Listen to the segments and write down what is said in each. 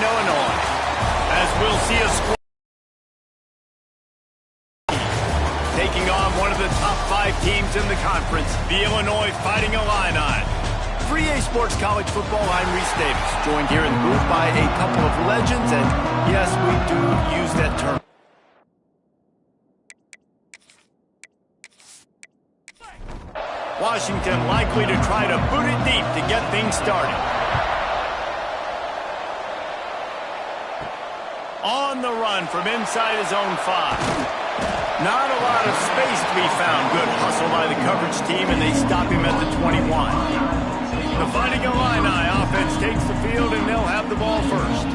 Illinois. As we'll see a score taking on one of the top 5 teams in the conference, the Illinois Fighting Illini. For EA Sports College Football, I'm Reese Davis, joined here in the booth by a couple of legends, and yes, we do use that term. Washington likely to try to boot it deep to get things started. On the run from inside his own 5. Not a lot of space to be found. Good hustle by the coverage team, and they stop him at the 21. The Fighting Illini offense takes the field, and they'll have the ball first.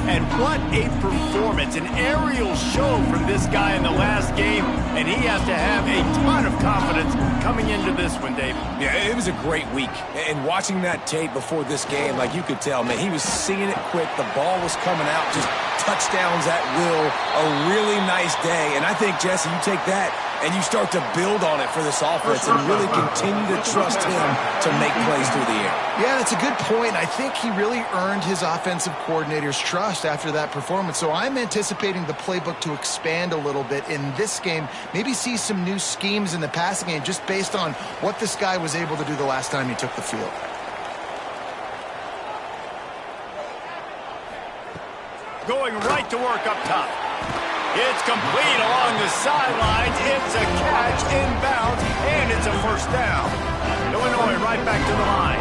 And what a performance, an aerial show from this guy in the last game, and he has to have a ton of confidence coming into this one, David. Yeah, it was a great week. And watching that tape before this game, like you could tell, man, he was seeing it quick. The ball was coming out, just touchdowns at will. A really nice day. And I think, Jesse, you take that and you start to build on it for this offense and really continue to trust him to make plays through the air. Yeah, that's a good point. I think he really earned his offensive coordinator's trust after that performance. So I'm anticipating the playbook to expand a little bit in this game. Maybe see some new schemes in the passing game just based on what this guy was able to do the last time he took the field. Going right to work up top. It's complete along the sidelines. It's a catch inbounds, and it's a first down. Illinois right back to the line.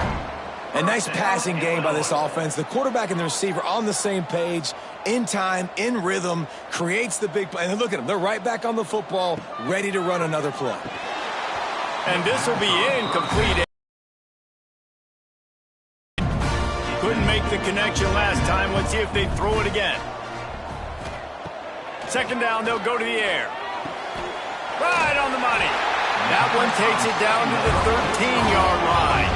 A nice passing game by this offense. The quarterback and the receiver on the same page, in time, in rhythm, creates the big play. And look at them. They're right back on the football, ready to run another play. And this will be incomplete. Couldn't make the connection last time. Let's see if they throw it again. Second down, they'll go to the air. Right on the money. That one takes it down to the 13-yard line.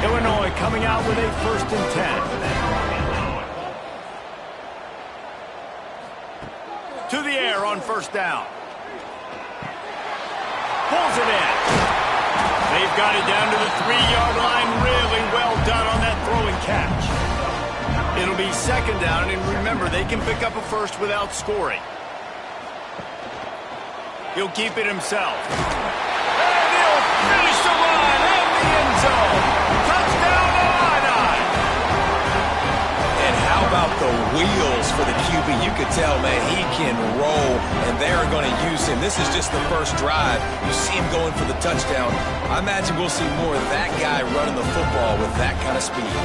Illinois coming out with a 1st and 10. To the air on 1st down. Pulls it in. They've got it down to the 3-yard line. Really well done on that throw and catch. It'll be 2nd down, and remember, they can pick up a first without scoring. He'll keep it himself. And he'll finish the run in the end zone. Touchdown, Illini! And how about the wheels for the QB? You could tell, man, he can roll, and they're going to use him. This is just the first drive. You see him going for the touchdown. I imagine we'll see more of that guy running the football with that kind of speed.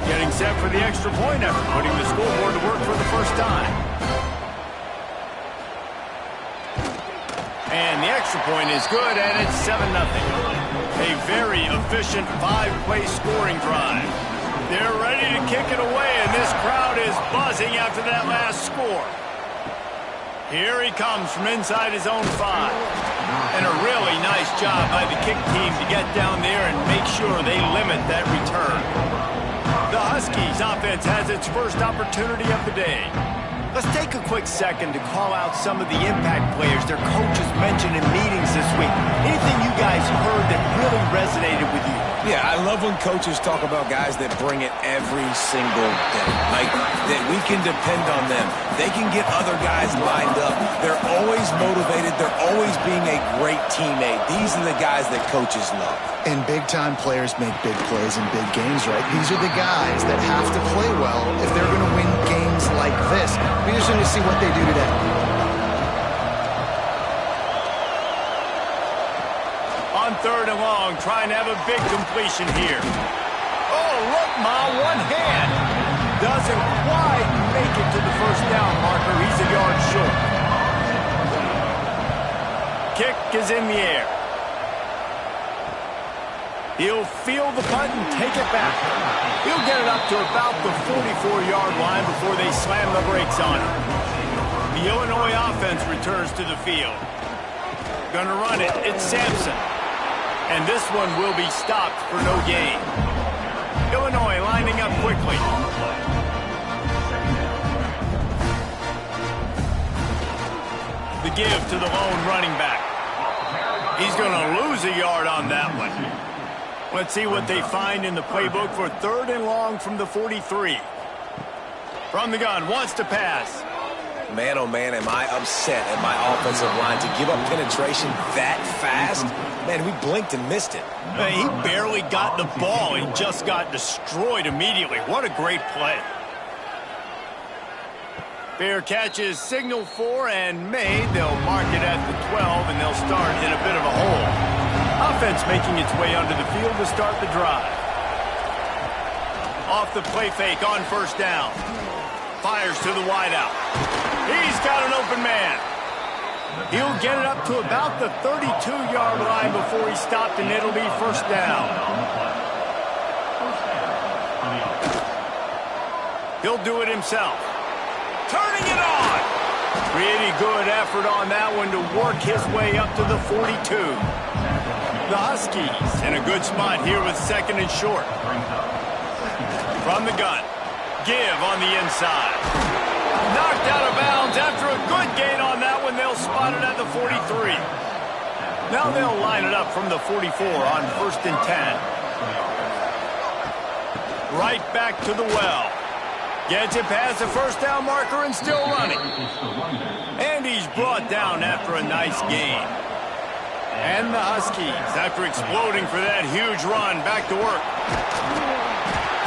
Getting set for the extra point effort, putting the scoreboard to work for the first time. And the extra point is good, and it's 7-0. A very efficient 5-play scoring drive. They're ready to kick it away, and this crowd is buzzing after that last score. Here he comes from inside his own 5. And a really nice job by the kick team to get down there and make sure they limit that return. The Huskies offense has its first opportunity of the day. Let's take a quick second to call out some of the impact players their coaches mentioned in meetings this week. Anything you guys heard that really resonated with you? Yeah, I love when coaches talk about guys that bring it every single day. Like, that we can depend on them. They can get other guys lined up. They're always motivated. They're always being a great teammate. These are the guys that coaches love. And big-time players make big plays in big games, right? These are the guys that have to play well if they're going to win games like this. We're just going to see what they do today. On 3rd and long, trying to have a big completion here. Oh, look, Ma, one hand. Doesn't quite make it to the first down marker. He's a yard short. Kick is in the air. He'll field the punt and take it back. He'll get it up to about the 44-yard line before they slam the brakes on him. The Illinois offense returns to the field. Gonna run it. It's Sampson. And this one will be stopped for no gain. Illinois lining up quickly. The give to the lone running back. He's going to lose a yard on that one. Let's see what they find in the playbook for 3rd and long from the 43. From the gun, wants to pass. Man, oh man, am I upset at my offensive line to give up penetration that fast? Man, we blinked and missed it. Man, he barely got the ball. He just got destroyed immediately. What a great play. Fair catch is signaled for and made. They'll mark it at the 12, and they'll start in a bit of a hole. Offense making its way onto the field to start the drive. Off the play fake on first down. Fires to the wideout. He's got an open man. He'll get it up to about the 32-yard line before he stopped, and it'll be first down. He'll do it himself. Turning it on. Pretty good effort on that one to work his way up to the 42. The Huskies in a good spot here with second and short. From the gun. Give on the inside. Knocked out of bounds after a good gain on that one. They'll spot it at the 43. Now they'll line it up from the 44 on first and 10. Right back to the well. Gets it past the first down marker and still running. And he's brought down after a nice gain. And the Huskies, after exploding for that huge run, back to work.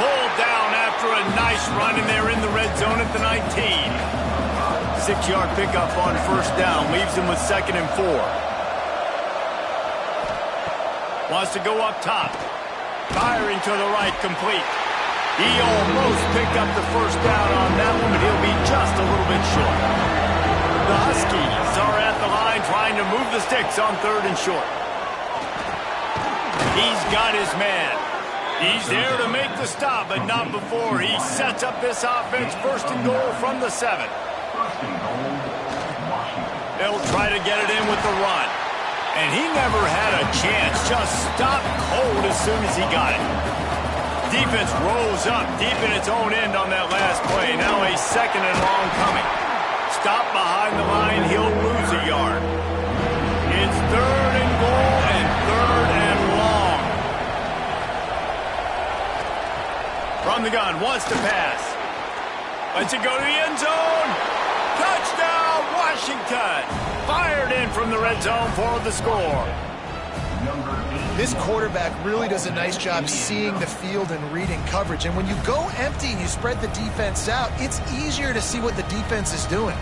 Pulled down after a nice run, and they're in the red zone at the 19. 6-yard pickup on first down leaves them with second and 4. Wants to go up top. Firing to the right, complete. He almost picked up the first down on that one, but he'll be just a little bit short. The Huskies are at the line trying to move the sticks on third and short. He's got his man. He's there to make the stop, but not before he sets up this offense first and goal from the 7. They'll try to get it in with the run. And he never had a chance. Just stopped cold as soon as he got it. Defense rose up deep in its own end on that last play. Now a second and long coming. Stop behind the line. He'll lose a yard. It's third and goal and third and long. From the gun, wants to pass. Lets it go to the end zone. Touchdown, Washington. Fired in from the red zone for the score. This quarterback really does a nice job seeing the field and reading coverage. And when you go empty and you spread the defense out, it's easier to see what the defense is doing.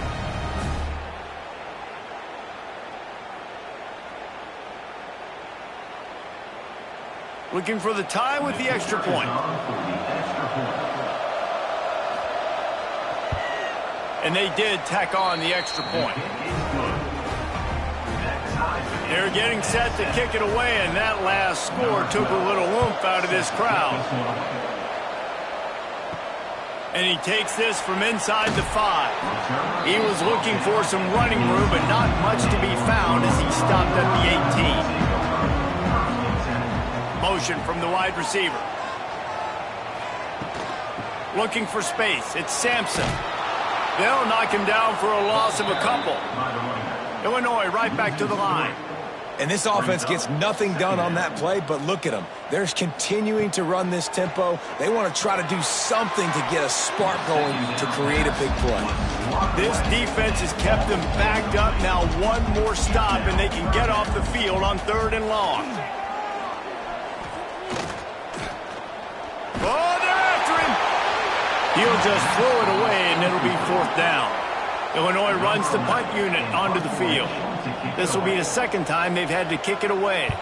Looking for the tie with the extra point. And they did tack on the extra point. They're getting set to kick it away, and that last score took a little oomph out of this crowd. And he takes this from inside the 5. He was looking for some running room, but not much to be found as he stopped at the 18. Motion from the wide receiver. Looking for space. It's Sampson. They'll knock him down for a loss of a couple. Illinois right back to the line. And this offense gets nothing done on that play, but look at them. They're continuing to run this tempo. They want to try to do something to get a spark going to create a big play. This defense has kept them backed up. Now one more stop, and they can get off the field on third and long. Oh, they're after him. He'll just throw it away, and it'll be fourth down. Illinois runs the punt unit onto the field. This will be the second time they've had to kick it away.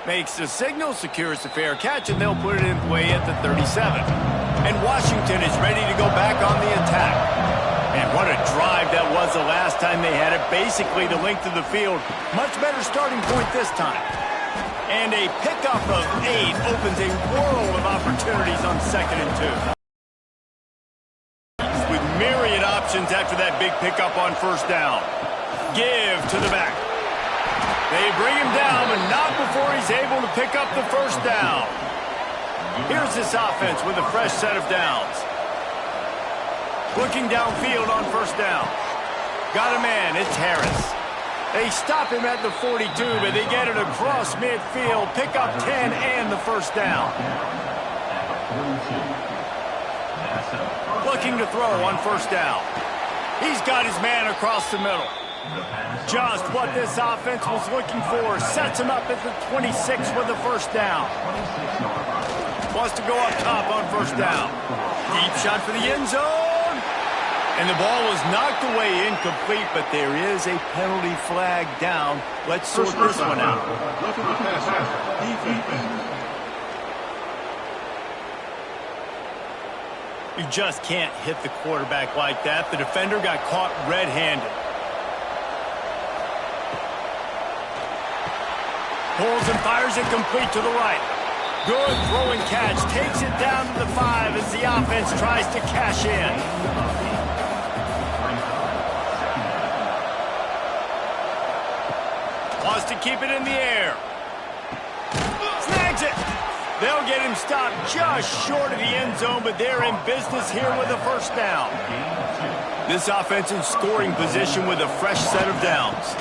Makes the signal, secures the fair catch, and they'll put it in play at the 37. And Washington is ready to go back on the attack. And what a drive that was the last time they had it. Basically the length of the field. Much better starting point this time. And a pickup of 8 opens a world of opportunities on second and 2. With myriad options after that big pickup on first down. Give to the back. They bring him down, but not before he's able to pick up the first down. Here's this offense with a fresh set of downs. Looking downfield on first down. Got a man, it's Harris. They stop him at the 42, but they get it across midfield, pick up 10 and the first down. Looking to throw on first down. He's got his man across the middle. Just what this offense was looking for. Sets him up at the 26 with the first down. Wants to go up top on first down. Deep shot for the end zone. And the ball was knocked away incomplete, but there is a penalty flag down. Let's sort this one out. You just can't hit the quarterback like that. The defender got caught red-handed. Pulls and fires it complete to the right. Good throw and catch. Takes it down to the 5 as the offense tries to cash in. Wants to keep it in the air. Snags it. They'll get him stopped just short of the end zone, but they're in business here with a first down. This offense in scoring position with a fresh set of downs.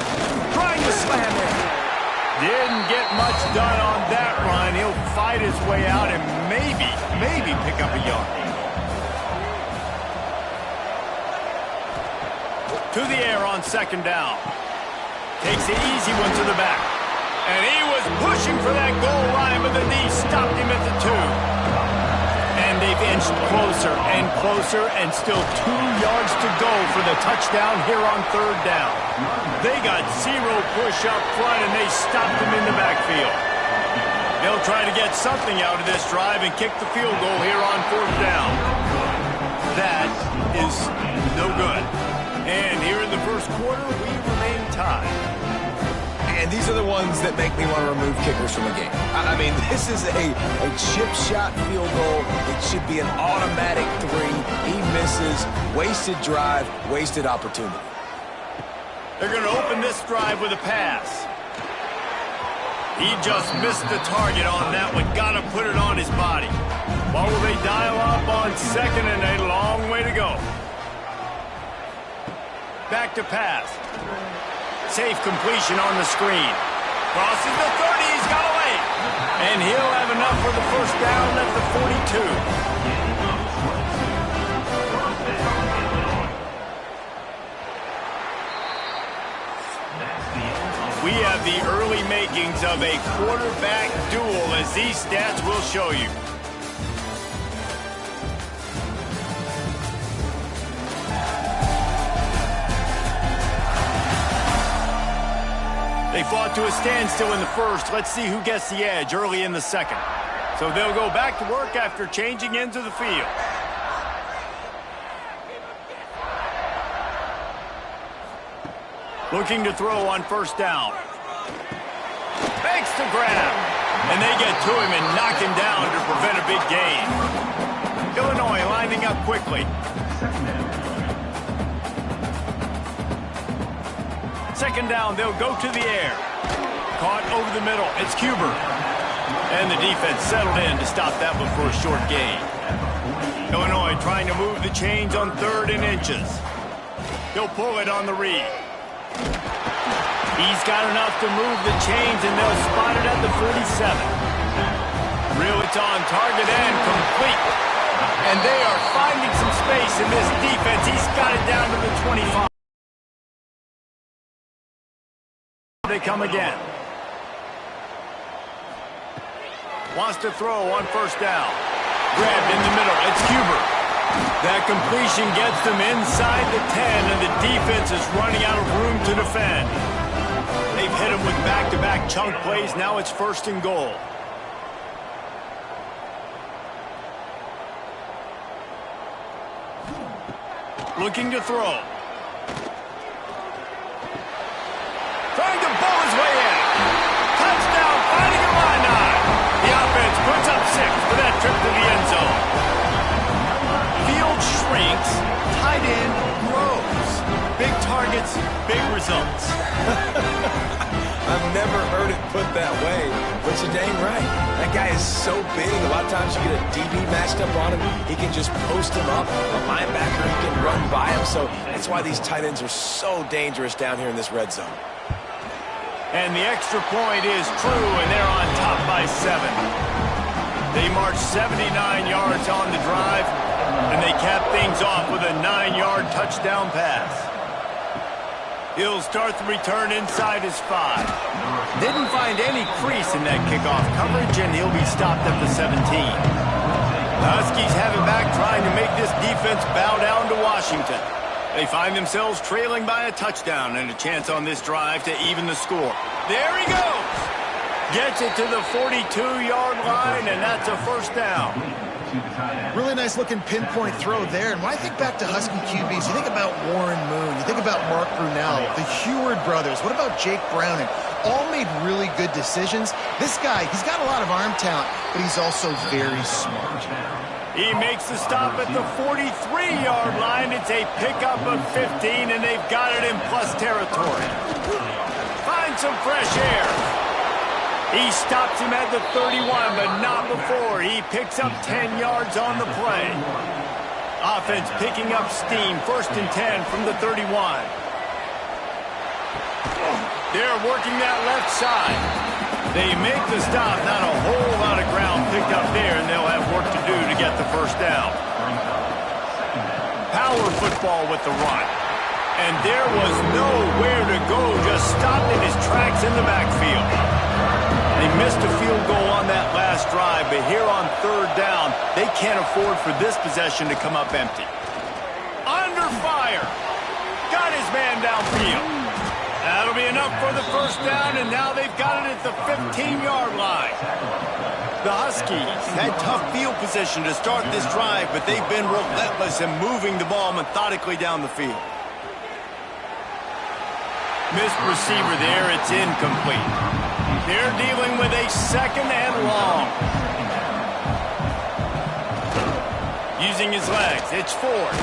Trying to slam it. Didn't get much done on that run. He'll fight his way out and maybe pick up a yard. To the air on second down. Takes the easy one to the back. And he was pushing for that goal line, but the knee stopped him at the 2. And they've inched closer and closer, and still 2 yards to go for the touchdown here on third down. They got 0 push up front, and they stopped him in the backfield. They'll try to get something out of this drive and kick the field goal here on fourth down. That is no good. And here in the first quarter, we remain tied. And these are the ones that make me want to remove kickers from a game. I mean, this is a chip shot field goal. It should be an automatic 3. He misses. Wasted drive, wasted opportunity. They're going to open this drive with a pass. He just missed the target on that one. Got to put it on his body. What will they dial up on second and a long way to go? Back to pass. Safe completion on the screen. Crosses the 30, he's got away. And he'll have enough for the first down at the 42. We have the early makings of a quarterback duel, as these stats will show you. They fought to a standstill in the first. Let's see who gets the edge early in the second. So they'll go back to work after changing into the field. Looking to throw on first down. Makes the grab. And they get to him and knock him down to prevent a big gain. Illinois lining up quickly. Second down, they'll go to the air. Caught over the middle. It's Cuber. And the defense settled in to stop that one for a short gain. Illinois trying to move the chains on 3rd and inches. He'll pull it on the read. He's got enough to move the chains, and they'll spot it at the 47. It's on target and complete. And they are finding some space in this defense. He's got it down to the 25. They come again. Wants to throw on first down. Grabbed in the middle. It's Cuber. That completion gets them inside the 10, and the defense is running out of room to defend. They've hit him with back-to-back chunk plays. Now it's 1st and goal. Looking to throw. Trying to bowl his way in. Touchdown, finding a line 9. The offense puts up 6 for that trip to the end zone. Field shrinks, tight end grows. Big targets, big results. I've never heard it put that way, but you're dang right. That guy is so big. A lot of times you get a DB matched up on him. He can just post him up. A linebacker, he can run by him. So that's why these tight ends are so dangerous down here in this red zone. And the extra point is true, and they're on top by 7. They marched 79 yards on the drive, and they capped things off with a 9-yard touchdown pass. He'll start the return inside his 5. Didn't find any crease in that kickoff coverage, and he'll be stopped at the 17. The Huskies have it back, trying to make this defense bow down to Washington. They find themselves trailing by a touchdown and a chance on this drive to even the score. There he goes! Gets it to the 42-yard line, and that's a first down. Really nice looking pinpoint throw there. And when I think back to Husky QBs, you think about Warren Moon, you think about Mark Brunell, the Heward brothers. What about Jake Browning? All made really good decisions. This guy, he's got a lot of arm talent, but he's also very smart. He makes the stop at the 43-yard line. It's a pickup of 15, and they've got it in plus territory. Find some fresh air. He stops him at the 31, but not before. He picks up 10 yards on the play. Offense picking up steam. 1st and 10 from the 31. They're working that left side. They make the stop. Not a whole lot of ground picked up there, and they'll have work to do to get the first down. Power football with the run. And there was nowhere to go. Just stopped in his tracks in the backfield. They missed a field goal on that last drive, but here on 3rd down, they can't afford for this possession to come up empty. Under fire. Got his man downfield. That'll be enough for the first down, and now they've got it at the 15-yard line. The Huskies had tough field position to start this drive, but they've been relentless in moving the ball methodically down the field. Missed receiver there. It's incomplete. They're dealing with a 2nd and long. Using his legs, it's Ford.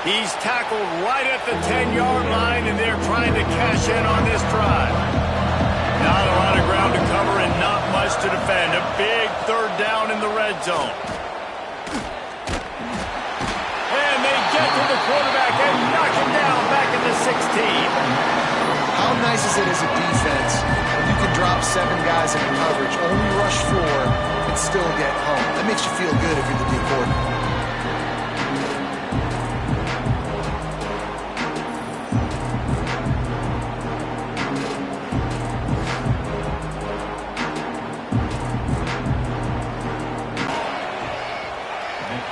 He's tackled right at the 10-yard line, and they're trying to cash in on this drive. Not a lot of ground to cover and not much to defend. A big 3rd down in the red zone. And they get to the quarterback and knock him down back in the 16. How nice is it as a defense when you can drop 7 guys into coverage, only rush 4, and still get home? That makes you feel good if you're the D coordinator.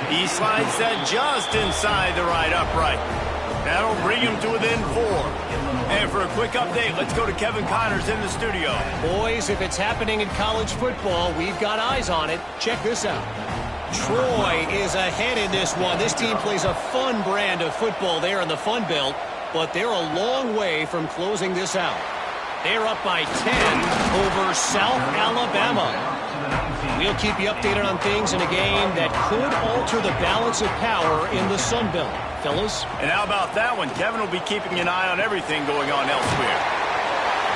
He slides that just inside the right upright. That'll bring him to within 4. And for a quick update, let's go to Kevin Connors in the studio. Boys, if it's happening in college football, we've got eyes on it. Check this out. Troy is ahead in this one. This team plays a fun brand of football there in the Fun Belt, but they're a long way from closing this out. They're up by 10 over South Alabama. We'll keep you updated on things in a game that could alter the balance of power in the Sun Belt. Fellas? And how about that one? Kevin will be keeping an eye on everything going on elsewhere.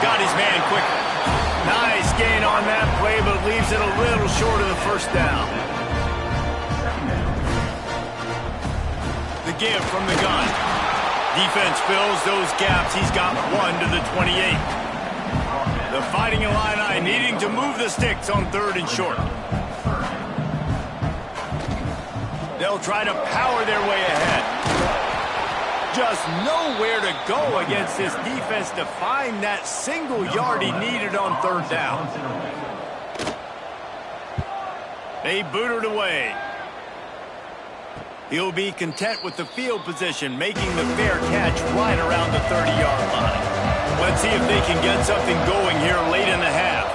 Got his man quickly. Nice gain on that play, but leaves it a little short of the first down. The give from the gun. Defense fills those gaps. He's got 1 to the 28. The Fighting Illini needing to move the sticks on 3rd and short. They'll try to power their way ahead. Just nowhere to go against this defense to find that single yard he needed on 3rd down. They boot it away. He'll be content with the field position, making the fair catch right around the 30-yard line. Let's see if they can get something going here late in the half.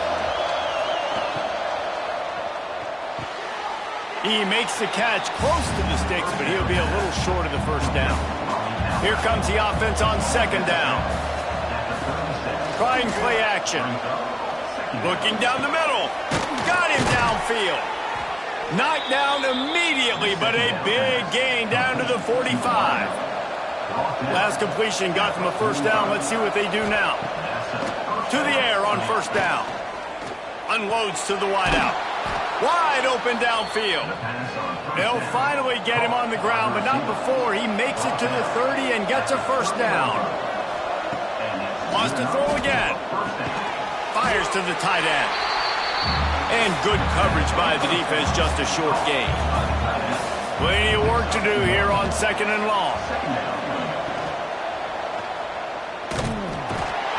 He makes the catch close to the sticks, but he'll be a little short of the first down. Here comes the offense on 2nd down. Trying play action. Looking down the middle. Got him downfield. Knocked down immediately, but a big gain down to the 45. Last completion got them a first down. Let's see what they do now. To the air on 1st down. Unloads to the wideout. Wide open downfield. They'll finally get him on the ground, but not before. He makes it to the 30 and gets a first down. Wants to throw again. Fires to the tight end. And good coverage by the defense, just a short gain. Plenty of work to do here on 2nd and long.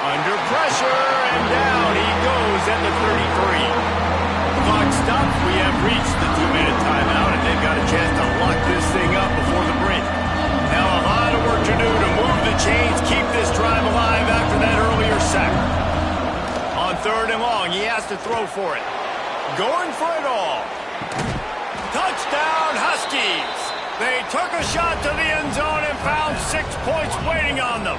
Under pressure, and down he goes at the 33. Clock stops. We have reached the 2-minute timeout, and they've got a chance to lock this thing up before the break. Now a lot of work to do to move the chains, keep this drive alive after that earlier sack. On 3rd and long, he has to throw for it. Going for it all. Touchdown, Huskies! They took a shot to the end zone and found 6 points waiting on them.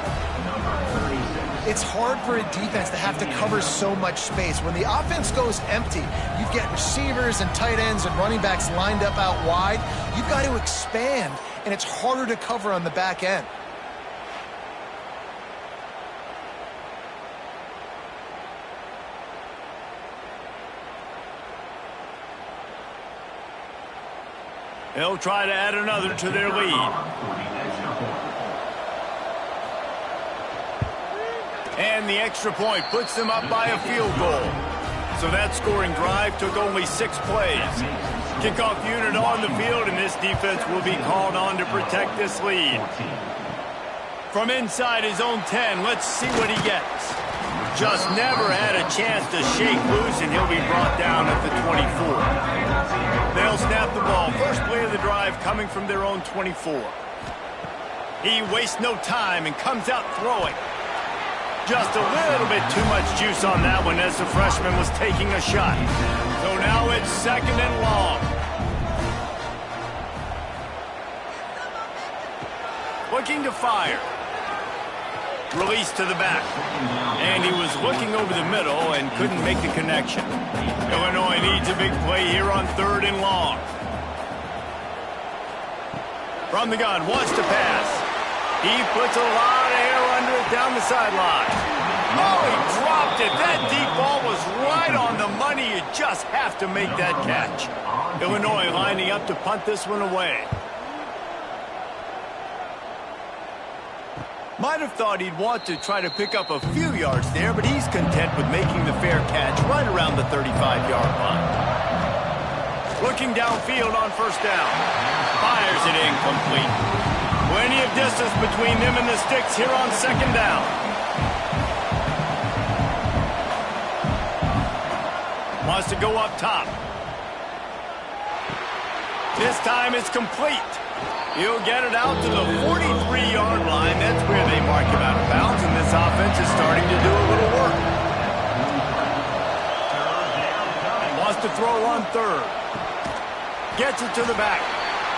It's hard for a defense to have to cover so much space. When the offense goes empty, you get receivers and tight ends and running backs lined up out wide. You've got to expand, and it's harder to cover on the back end. They'll try to add another to their lead. And the extra point puts them up by a field goal. So that scoring drive took only 6 plays. Kickoff unit on the field, and this defense will be called on to protect this lead. From inside his own 10, let's see what he gets. Just never had a chance to shake loose, and he'll be brought down at the 24. They'll snap the ball. First play of the drive coming from their own 24. He wastes no time and comes out throwing. Just a little bit too much juice on that one as the freshman was taking a shot. So now it's 2nd and long. Looking to fire. Release to the back. And he was looking over the middle and couldn't make the connection. Illinois needs a big play here on 3rd and long. From the gun, wants to pass. He puts a lot of air under it down the sideline. Oh, he dropped it. That deep ball was right on the money. You just have to make that catch. Illinois lining up to punt this one away. Might have thought he'd want to try to pick up a few yards there, but he's content with making the fair catch right around the 35-yard line. Looking downfield on 1st down. Fires it incomplete. Plenty of distance between them and the sticks here on 2nd down. Wants to go up top. This time it's complete. He'll get it out to the 43-yard line. That's where they mark him out of bounds, and this offense is starting to do a little work. Wants to throw on 3rd. Gets it to the back.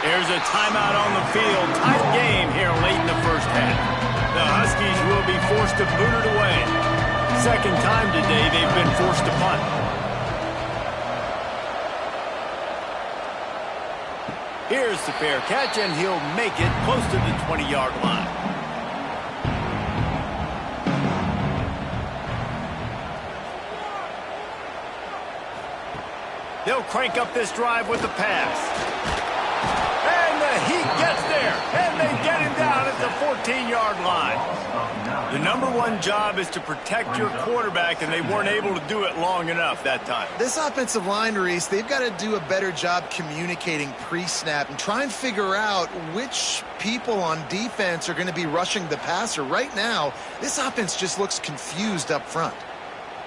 There's a timeout on the field. Tight game here late in the 1st half. The Huskies will be forced to boot it away. 2nd time today they've been forced to punt. Here's the fair catch, and he'll make it close to the 20-yard line. They'll crank up this drive with the pass. And the heat gets there, and they get him down at the 14-yard line. The #1 job is to protect your quarterback, and they weren't able to do it long enough that time. This offensive line, Reese, they've got to do a better job communicating pre-snap and try and figure out which people on defense are going to be rushing the passer. Right now, this offense just looks confused up front.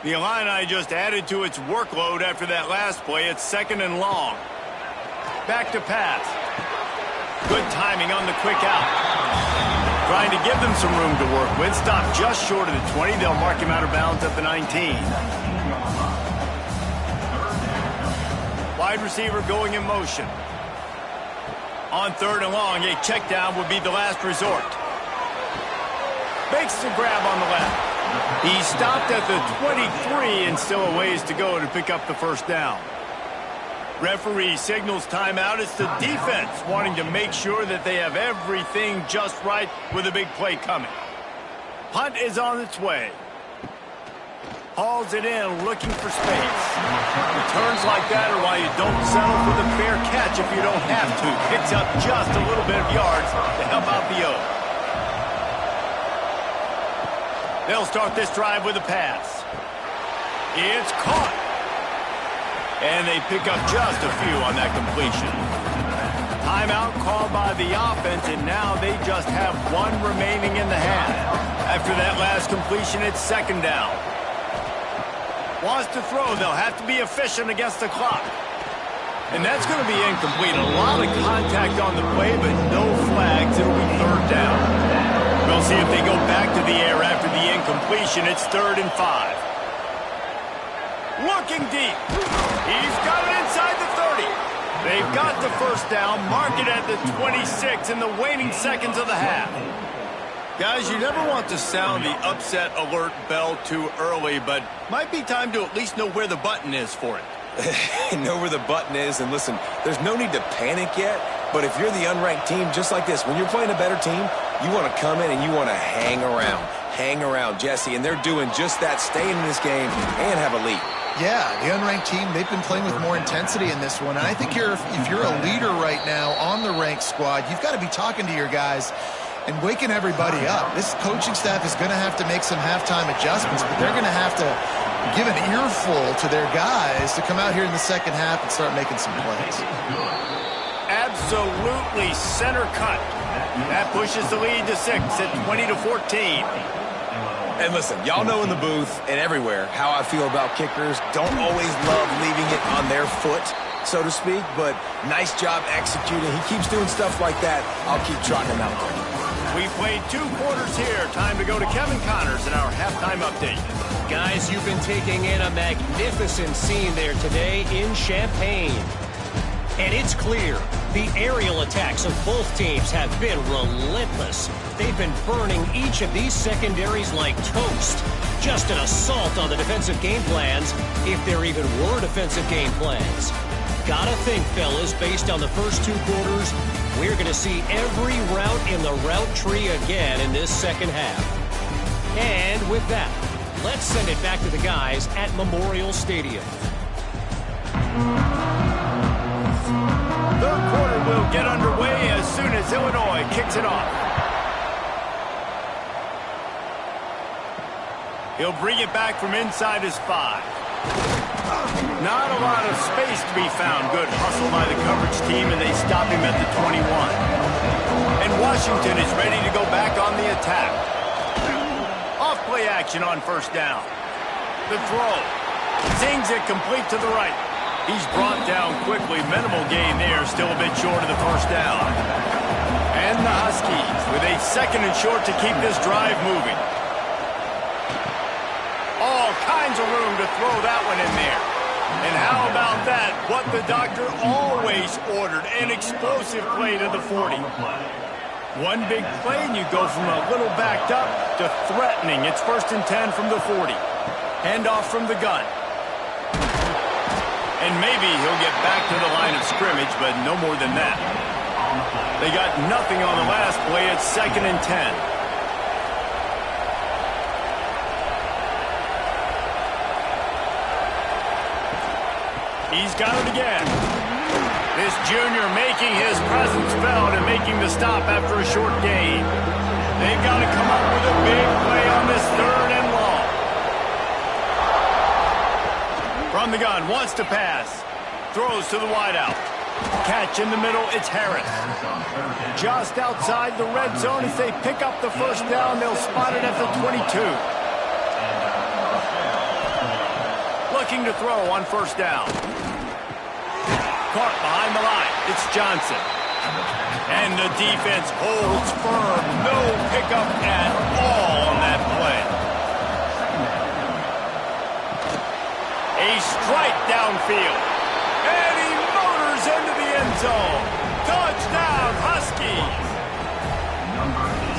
The Illini just added to its workload after that last play. It's 2nd and long. Back to pass. Good timing on the quick out. Trying to give them some room to work with. Stop just short of the 20. They'll mark him out of bounds at the 19. Wide receiver going in motion. On 3rd and long, a check down would be the last resort. Makes the grab on the left. He stopped at the 23 and still a ways to go to pick up the 1st down. Referee signals timeout. It's the defense wanting to make sure that they have everything just right with a big play coming. Punt is on its way. Hauls it in, looking for space. Returns like that are why you don't settle for the fair catch if you don't have to. Picks up just a little bit of yards to help out the O. They'll start this drive with a pass. It's caught. And they pick up just a few on that completion. Timeout called by the offense, and now they just have one remaining in the half. After that last completion, it's second down. Wants to throw. They'll have to be efficient against the clock. And that's going to be incomplete. A lot of contact on the play, but no flags. It'll be third down. We'll see if they go back to the air after the incompletion. It's 3rd and 5. Looking deep. He's got it inside the 30. They've got the first down. Mark it at the 26 in the waning seconds of the half. Guys, you never want to sound the upset alert bell too early, but might be time to at least know where the button is for it. Know where the button is, and listen, there's no need to panic yet, but if you're the unranked team, just like this, when you're playing a better team, you want to come in and you want to hang around, Jesse, and they're doing just that, staying in this game and have a lead. Yeah, the unranked team, they've been playing with more intensity in this one, and I think if you're a leader right now on the ranked squad, you've got to be talking to your guys and waking everybody up. This coaching staff is going to have to make some halftime adjustments, but they're going to have to give an earful to their guys to come out here in the second half and start making some plays. Absolutely center cut. That pushes the lead to 6 at 20-14. And listen, y'all know in the booth and everywhere how I feel about kickers. Don't always love leaving it on their foot, so to speak, but nice job executing. He keeps doing stuff like that. I'll keep trotting him out there. We played 2 quarters here. Time to go to Kevin Connors in our halftime update. Guys, you've been taking in a magnificent scene there today in Champaign. And it's clear the aerial attacks of both teams have been relentless. They've been burning each of these secondaries like toast. Just an assault on the defensive game plans, if there even were defensive game plans. Gotta think, fellas, based on the first 2 quarters, we're going to see every route in the route tree again in this second half. And with that, let's send it back to the guys at Memorial Stadium. Third quarter will get underway as soon as Illinois kicks it off. He'll bring it back from inside his 5. Not a lot of space to be found. Good hustle by the coverage team, and they stop him at the 21. And Washington is ready to go back on the attack. Off play action on first down. The throw. Zings it complete to the right. He's brought down quickly. Minimal gain there. Still a bit short of the first down. And the Huskies with a 2nd and short to keep this drive moving. All kinds of room to throw that one in there. And how about that? What the doctor always ordered, an explosive play to the 40. One big play and you go from a little backed up to threatening. It's 1st and 10 from the 40. Handoff from the gun. And maybe he'll get back to the line of scrimmage, but no more than that. They got nothing on the last play. It's 2nd and 10. He's got it again. This junior making his presence felt and making the stop after a short gain. They've got to come up with a big play on this 3rd and long. From the gun, wants to pass. Throws to the wideout. Catch in the middle, it's Harris. Just outside the red zone as they pick up the first down. They'll spot it at the 22. Looking to throw on first down. Caught behind the line. It's Johnson. And the defense holds firm. No pickup at all on that play. A strike downfield. And he motors into the end zone. Touchdown, Huskies.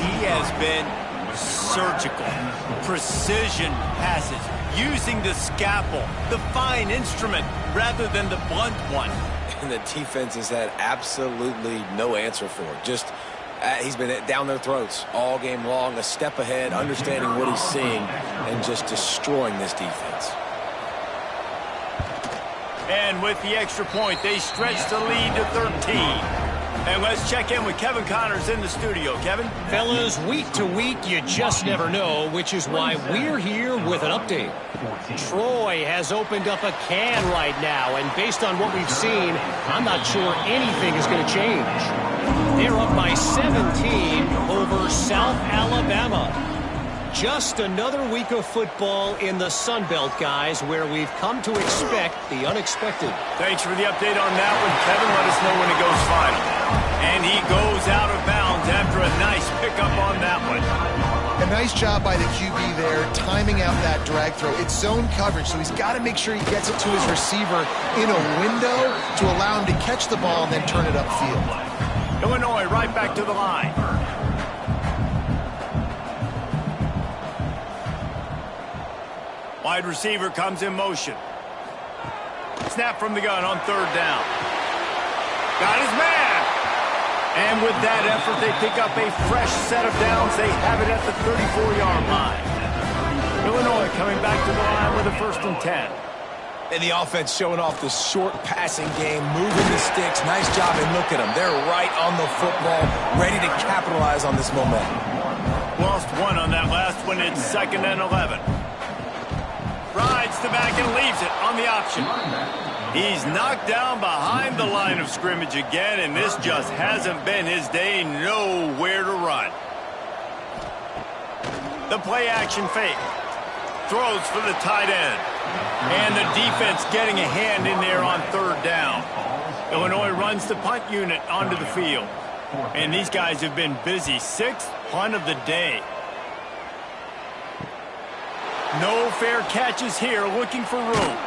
He has been surgical. Precision passes. Using the scalpel, the fine instrument, rather than the blunt one. And the defense has had absolutely no answer for it. Just, he's been down their throats all game long, a step ahead, understanding what he's seeing, and just destroying this defense. And with the extra point, they stretch the lead to 13. And let's check in with Kevin Connors in the studio. Kevin? Fellas, week to week, you just never know, which is why we're here with an update. Troy has opened up a can right now, and based on what we've seen, I'm not sure anything is going to change. They're up by 17 over South Alabama. Just another week of football in the Sun Belt, guys, where we've come to expect the unexpected. Thanks for the update on that one, Kevin. Let us know when it goes final. And he goes out of bounds after a nice pickup on that one. A nice job by the QB there, timing out that drag throw. It's zone coverage, so he's got to make sure he gets it to his receiver in a window to allow him to catch the ball and then turn it upfield. Illinois right back to the line. Wide receiver comes in motion. Snap from the gun on third down. Got his man. And with that effort, they pick up a fresh set of downs. They have it at the 34-yard line. Illinois coming back to the line with a 1st and 10. And the offense showing off the short passing game, moving the sticks. Nice job, and look at them. They're right on the football, ready to capitalize on this momentum. Lost one on that last one. It's 2nd and 11. Rides the back and leaves it on the option. He's knocked down behind the line of scrimmage again, and this just hasn't been his day. Nowhere to run. The play action fake. Throws for the tight end. And the defense getting a hand in there on third down. Illinois runs the punt unit onto the field. And these guys have been busy. 6th punt of the day. No fair catches here, looking for room.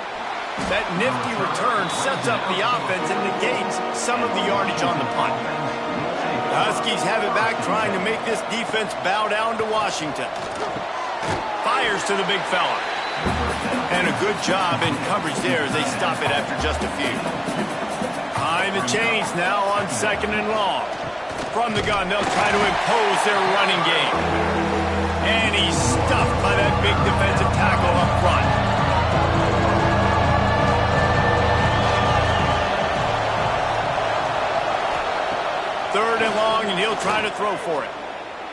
That nifty return sets up the offense and negates some of the yardage on the punt. The Huskies have it back, trying to make this defense bow down to Washington. Fires to the big fella. And a good job in coverage there as they stop it after just a few. Behind the chains now on 2nd and long. From the gun, they'll try to impose their running game. And he's stuffed by that big defensive tackle up front. Third and long, and he'll try to throw for it.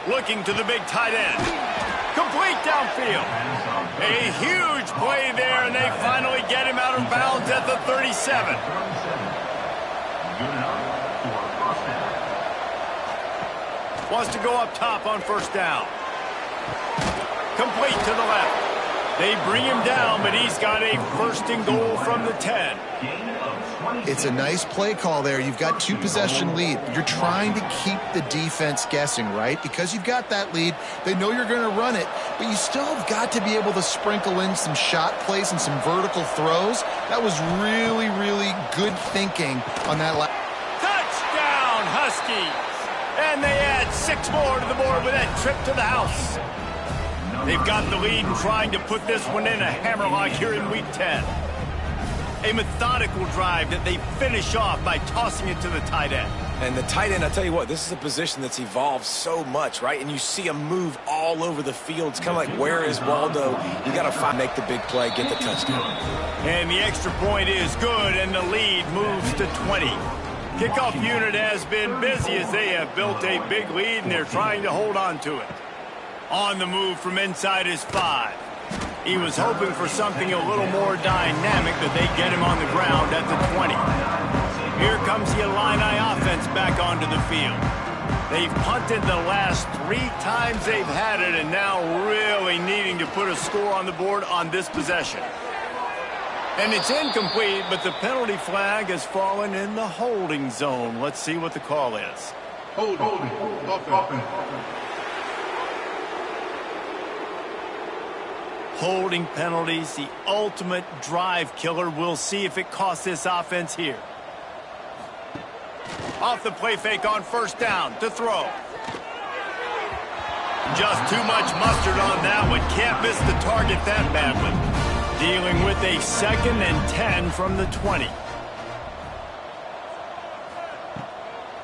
Looking to the big tight end. Complete downfield. A huge play there, and they finally get him out of bounds at the 37. Wants to go up top on 1st down. Complete to the left. They bring him down, but he's got a 1st and goal from the 10. It's a nice play call there. You've got 2-possession lead. You're trying to keep the defense guessing, right? Because you've got that lead, they know you're going to run it, but you still have got to be able to sprinkle in some shot plays and some vertical throws. That was really, really good thinking on that last. Touchdown, Huskies! And they add 6 more to the board with that trip to the house. They've got the lead and trying to put this one in a hammerlock here in Week 10. A methodical drive that they finish off by tossing it to the tight end. And the tight end, I'll tell you what, this is a position that's evolved so much, right? And you see him move all over the field. It's kind of like, where is Waldo? You got to make the big play, get the touchdown. And the extra point is good, and the lead moves to 20. Kickoff unit has been busy as they have built a big lead, and they're trying to hold on to it. On the move from inside his 5. He was hoping for something a little more dynamic, but they get him on the ground at the 20. Here comes the Illini offense back onto the field. They've punted the last 3 times they've had it, and now really needing to put a score on the board on this possession. And it's incomplete, but the penalty flag has fallen in the holding zone. Let's see what the call is. Holding. Holding penalties, the ultimate drive killer. We'll see if it costs this offense here. Off the play fake on 1st down to throw. Just too much mustard on that one. Can't miss the target that badly. Dealing with a 2nd and 10 from the 20.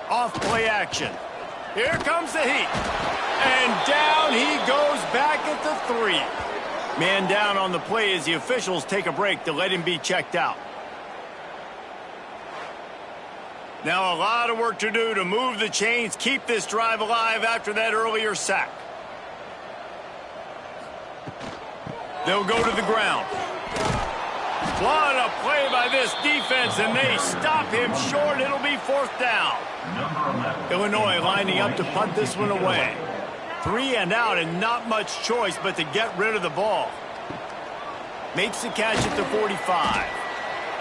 Off play action. Here comes the heat. And down he goes back at the 3. Man down on the play as the officials take a break to let him be checked out. Now a lot of work to do to move the chains, keep this drive alive after that earlier sack. They'll go to the ground. What a play by this defense, and they stop him short. It'll be 4th down. Illinois lining up to punt this one away. 3 and out, and not much choice but to get rid of the ball. Makes the catch at the 45.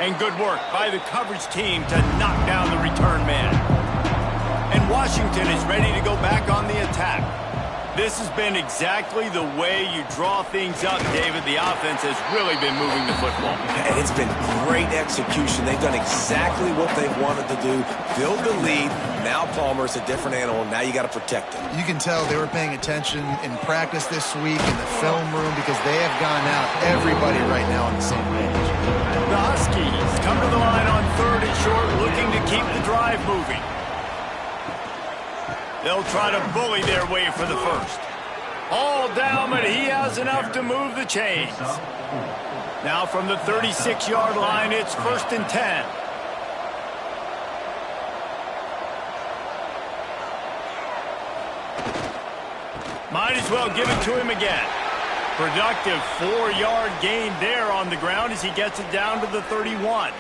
And good work by the coverage team to knock down the return man. And Washington is ready to go back on the attack. This has been exactly the way you draw things up, David. The offense has really been moving the football. And it's been great execution. They've done exactly what they've wanted to do. Build the lead. Now Palmer's a different animal. Now you got to protect him. You can tell they were paying attention in practice this week in the film room because they have gone out everybody right now on the same page. The Huskies come to the line on 3rd and short, looking to keep the drive moving. They'll try to bully their way for the first. All down, but he has enough to move the chains. Now from the 36-yard line, it's 1st and 10. Might as well give it to him again. Productive 4-yard gain there on the ground as he gets it down to the 31.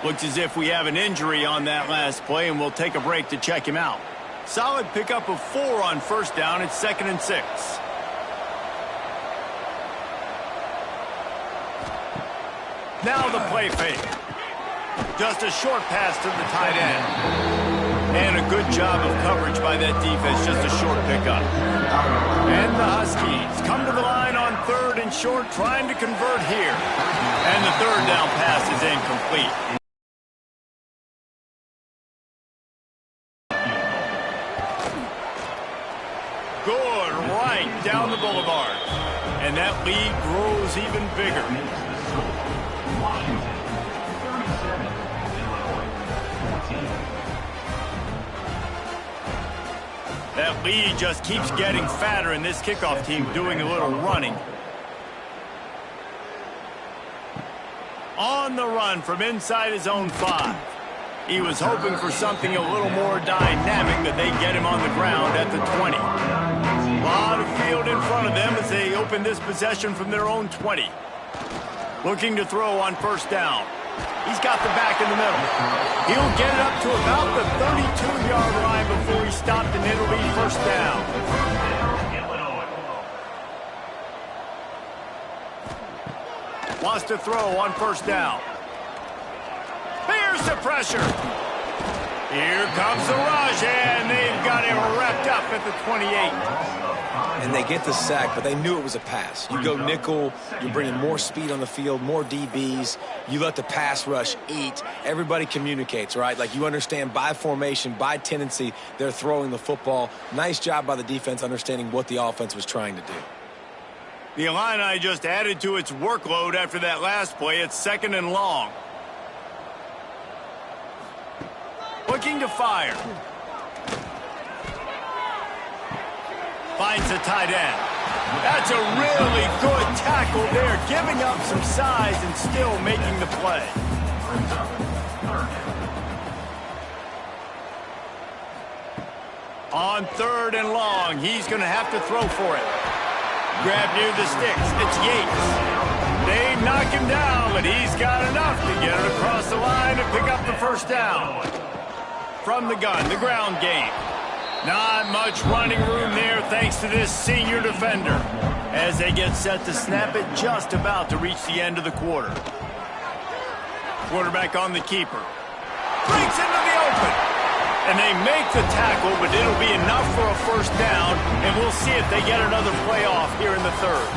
Looks as if we have an injury on that last play, and we'll take a break to check him out. Solid pickup of 4 on 1st down. It's 2nd and 6. Now the play fake. Just a short pass to the tight end. And a good job of coverage by that defense. Just a short pickup. And the Huskies come to the line on 3rd and short, trying to convert here. And the 3rd down pass is incomplete. Good, right down the boulevard. And that lead grows even bigger. That lead just keeps getting fatter, and this kickoff team doing a little running. On the run from inside his own 5. He was hoping for something a little more dynamic, but they get him on the ground at the 20. A lot of field in front of them as they open this possession from their own 20. Looking to throw on 1st down. He's got the back in the middle. He'll get it up to about the 32-yard line before he stopped, and it'll be 1st down. Wants to throw on 1st down. Here's the pressure. Here comes the rush, and they've got him wrapped up at the 28. And they get the sack, but they knew it was a pass. You go nickel, you're bringing more speed on the field, more DBs. You let the pass rush eat. Everybody communicates, right? Like you understand by formation, by tendency, they're throwing the football. Nice job by the defense understanding what the offense was trying to do. The Illini just added to its workload after that last play. It's 2nd and long. Looking to fire. Finds the tight end. That's a really good tackle there, giving up some size and still making the play. On 3rd and long, he's going to have to throw for it. Grab near the sticks. It's Yates. They knock him down, but he's got enough to get it across the line and pick up the 1st down. From the gun, the ground game. Not much running room there thanks to this senior defender. As they get set to snap it, just about to reach the end of the quarter. Quarterback on the keeper. Breaks into the open. And they make the tackle, but it'll be enough for a 1st down, and we'll see if they get another play off here in the 3rd.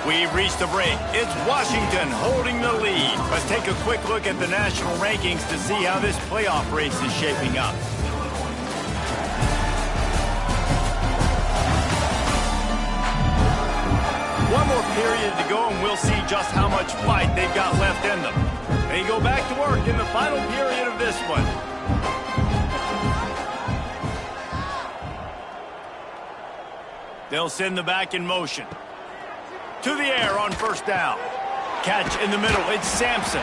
We've reached the break. It's Washington holding the lead. Let's take a quick look at the national rankings to see how this playoff race is shaping up. One more period to go, and we'll see just how much fight they've got left in them. They go back to work in the final period of this one. They'll send the back in motion. To the air on 1st down. Catch in the middle. It's Sampson.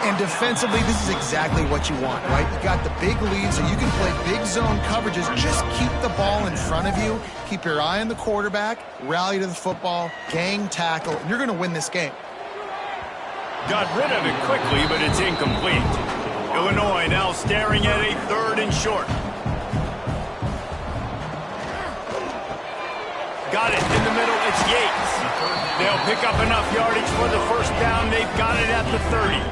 And defensively, this is exactly what you want, right? You got the big lead, so you can play big zone coverages. Just keep the ball in front of you. Keep your eye on the quarterback. Rally to the football. Gang tackle. And you're going to win this game. Got rid of it quickly, but it's incomplete. Illinois now staring at a 3rd and short. Got it in the middle. It's Yates. They'll pick up enough yardage for the first down. They've got it at the 30.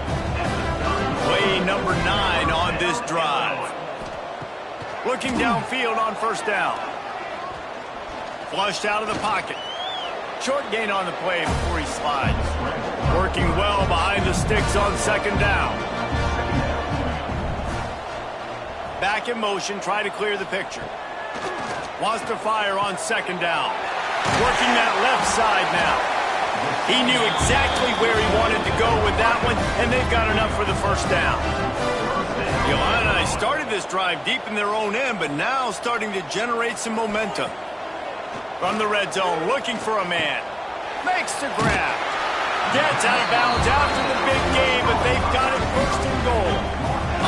Play number 9 on this drive. Looking downfield on first down. Flushed out of the pocket. Short gain on the play before he slides. Working well behind the sticks on 2nd down. Back in motion, try to clear the picture. Wants to fire on 2nd down. Working that left side now. He knew exactly where he wanted to go with that one, and they've got enough for the first down. The Illini started this drive deep in their own end, but now starting to generate some momentum. From the red zone, looking for a man. Makes the grab. Gets out of bounds after the big game, but they've got it 1st and goal.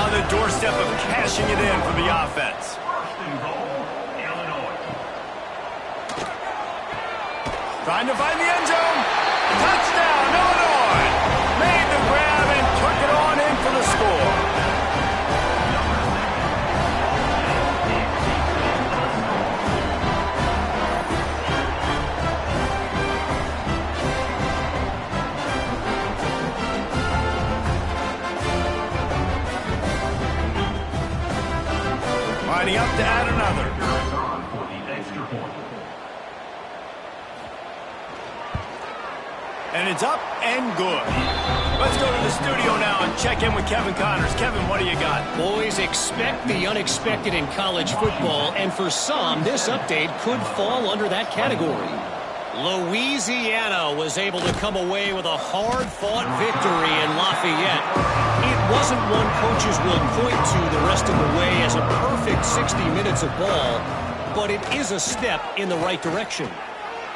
On the doorstep of cashing it in for the offense. Trying to find the end zone. Touchdown, Illinois! Made the grab and took it on in for the score. Lining up to add another. And it's up and good. Let's go to the studio now and check in with Kevin Connors. Kevin, what do you got? Boys, expect the unexpected in college football, and for some, this update could fall under that category. Louisiana was able to come away with a hard-fought victory in Lafayette. It wasn't one coaches will point to the rest of the way as a perfect 60 minutes of ball, but it is a step in the right direction.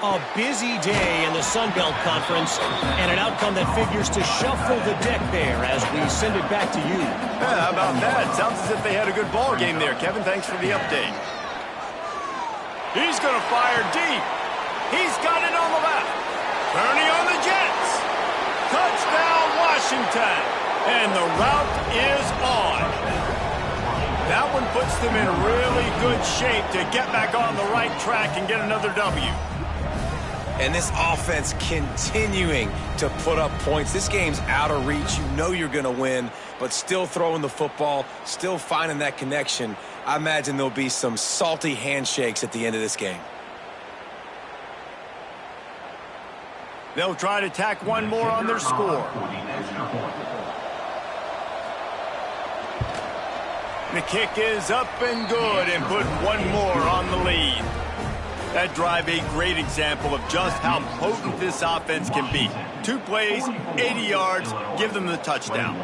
A busy day in the Sun Belt Conference, and an outcome that figures to shuffle the deck there as we send it back to you. Yeah, how about that? Sounds as if they had a good ball game there. Kevin, thanks for the update. He's going to fire deep. He's got it on the left. Turning on the Jets. Touchdown, Washington. And the route is on. That one puts them in really good shape to get back on the right track and get another W. And this offense continuing to put up points. This game's out of reach. You know you're going to win, but still throwing the football, still finding that connection. I imagine there'll be some salty handshakes at the end of this game. They'll try to tack one more on their score. The kick is up and good and put one more on the lead. That drive a great example of just how potent this offense can be. 2 plays, 80 yards, give them the touchdown.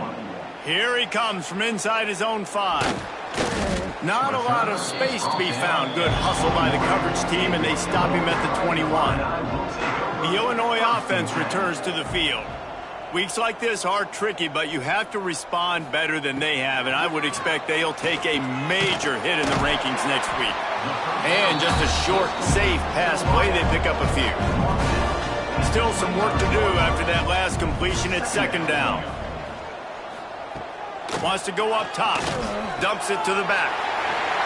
Here he comes from inside his own 5. Not a lot of space to be found. Good hustle by the coverage team, and they stop him at the 21. The Illinois offense returns to the field. Weeks like this are tricky, but you have to respond better than they have, and I would expect they'll take a major hit in the rankings next week. And just a short, safe pass play, they pick up a few. Still some work to do after that last completion at 2nd down. Wants to go up top. Dumps it to the back.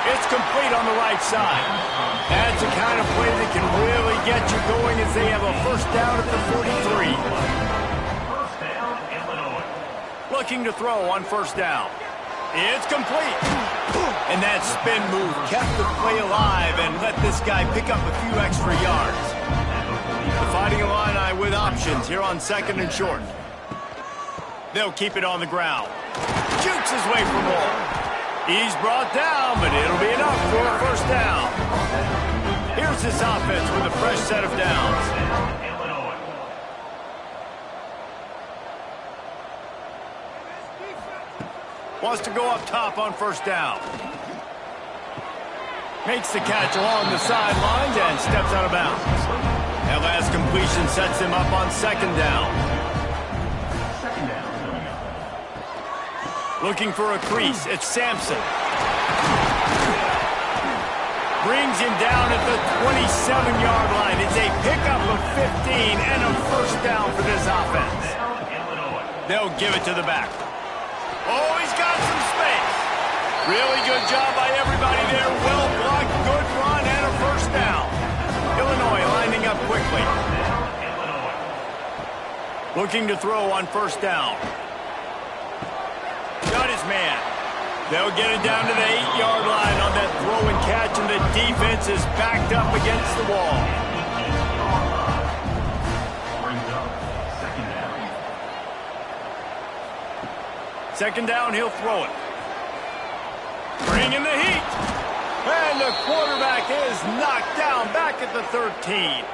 It's complete on the right side. That's the kind of play that can really get you going as they have a first down at the 43. Looking to throw on first down. It's complete. And that spin move kept the play alive and let this guy pick up a few extra yards. The Fighting Illini with options here on 2nd and short. They'll keep it on the ground. Jukes his way for more. He's brought down, but it'll be enough for a first down. Here's this offense with a fresh set of downs. Wants to go up top on first down. Makes the catch along the sidelines and steps out of bounds. That last completion sets him up on 2nd down. Looking for a crease. It's Tcfssl. Brings him down at the 27-yard line. It's a pickup of 15 and a first down for this offense. They'll give it to the back. Oh, he's got some space. Really good job by everybody there. Well blocked, good run, and a first down. Illinois lining up quickly. Looking to throw on first down. Got his man. They'll get it down to the 8-yard line on that throw and catch, and the defense is backed up against the wall. Second down, he'll throw it. Bringing the heat. And the quarterback is knocked down back at the 13.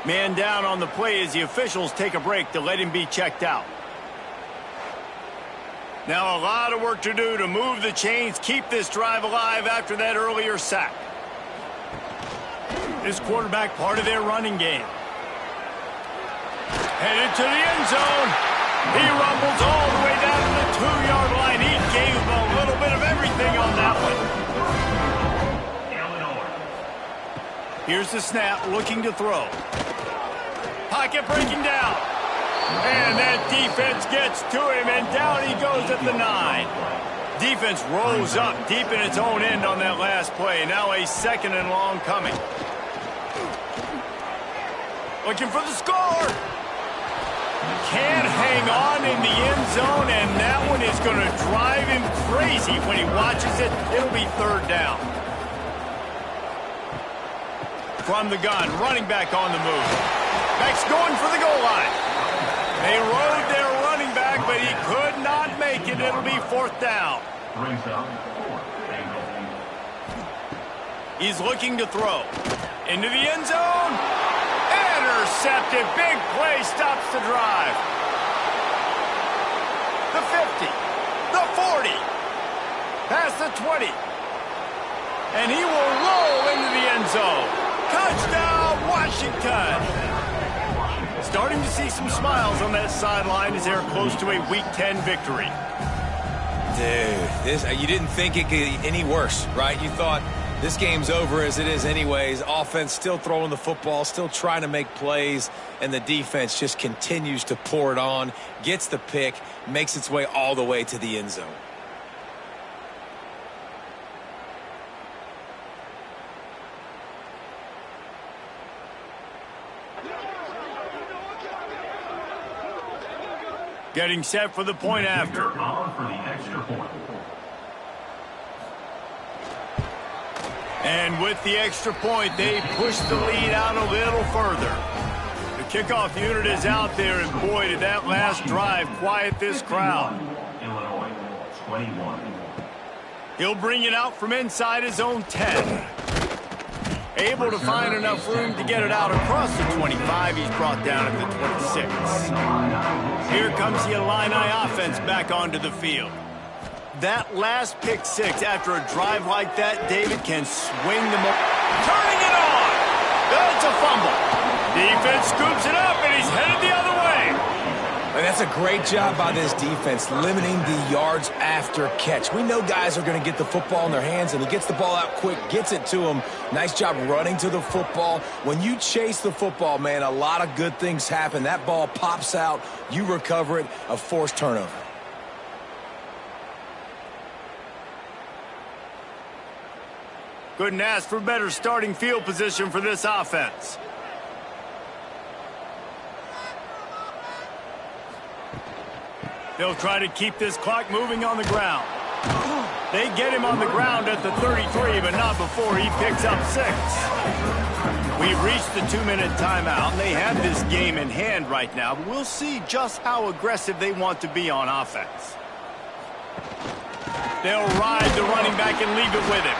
Man down on the play as the officials take a break to let him be checked out. Now a lot of work to do to move the chains, keep this drive alive after that earlier sack. This quarterback part of their running game. Headed to the end zone. He rumbles all the way down to the 2-yard line. He gave him a little bit of everything on that one. Here's the snap, looking to throw. Pocket breaking down. And that defense gets to him, and down he goes at the 9. Defense rolls up deep in its own end on that last play. Now a second and long coming. Looking for the score. Can't hang on in the end zone, and that one is going to drive him crazy when he watches it. It'll be third down. From the gun, running back on the move. Back's going for the goal line. They rode their running back, but he could not make it. It'll be fourth down. He's looking to throw. Into the end zone. Intercepted. Big play stops the drive. The 50. The 40. Past the 20. And he will roll into the end zone. Touchdown, Washington. Starting to see some smiles on that sideline as they're close to a Week 10 victory. Dude, you didn't think it could get any worse, right? You thought this game's over as it is anyways. Offense still throwing the football, still trying to make plays, and the defense just continues to pour it on, gets the pick, makes its way all the way to the end zone. Getting set for the point after. And with the extra point, they push the lead out a little further. The kickoff unit is out there, and boy, did that last drive quiet this crowd. Illinois, 21. He'll bring it out from inside his own 10. Able to find enough room to get it out across the 25. He's brought down at the 26. Here comes the Illini offense back onto the field. That last pick six after a drive like that, David can swing the turning it on. That's a fumble. Defense scoops it up, and he's headed the other way. And that's a great job by this defense, limiting the yards after catch. We know guys are going to get the football in their hands, and he gets the ball out quick, gets it to him. Nice job running to the football. When you chase the football, man, a lot of good things happen. That ball pops out, you recover it, a forced turnover. Couldn't ask for better starting field position for this offense. They'll try to keep this clock moving on the ground. They get him on the ground at the 33, but not before he picks up 6. We've reached the 2-minute timeout, and they have this game in hand right now, but we'll see just how aggressive they want to be on offense. They'll ride the running back and leave it with him.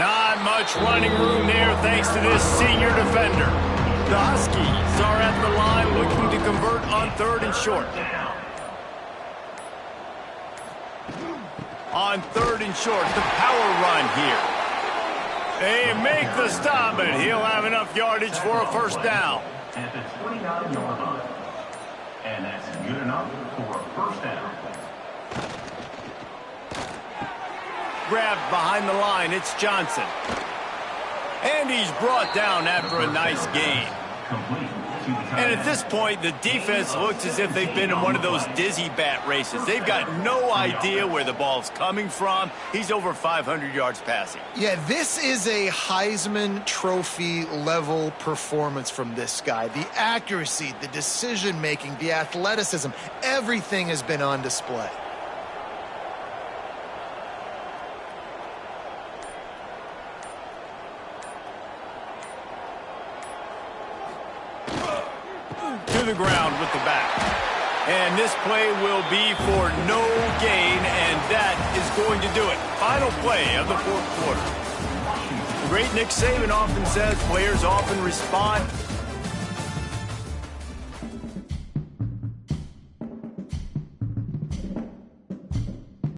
Not much running room there thanks to this senior defender. The Huskies are at the line looking to convert on 3rd and short. On 3rd and short, the power run here. They make the stop, but he'll have enough yardage for a first down. At the 29-yard line. And that's good enough for a first down. grabbed behind the line. It's Johnson. And he's brought down after a nice gain. Complete. And at this point, the defense looks as if they've been in one of those dizzy bat races. They've got no idea where the ball's coming from. He's over 500 yards passing. Yeah, this is a Heisman Trophy level performance from this guy. The accuracy, the decision-making, the athleticism, everything has been on display. To the ground with the back. And this play will be for no gain, and that is going to do it. Final play of the fourth quarter. The great Nick Saban often says players often respond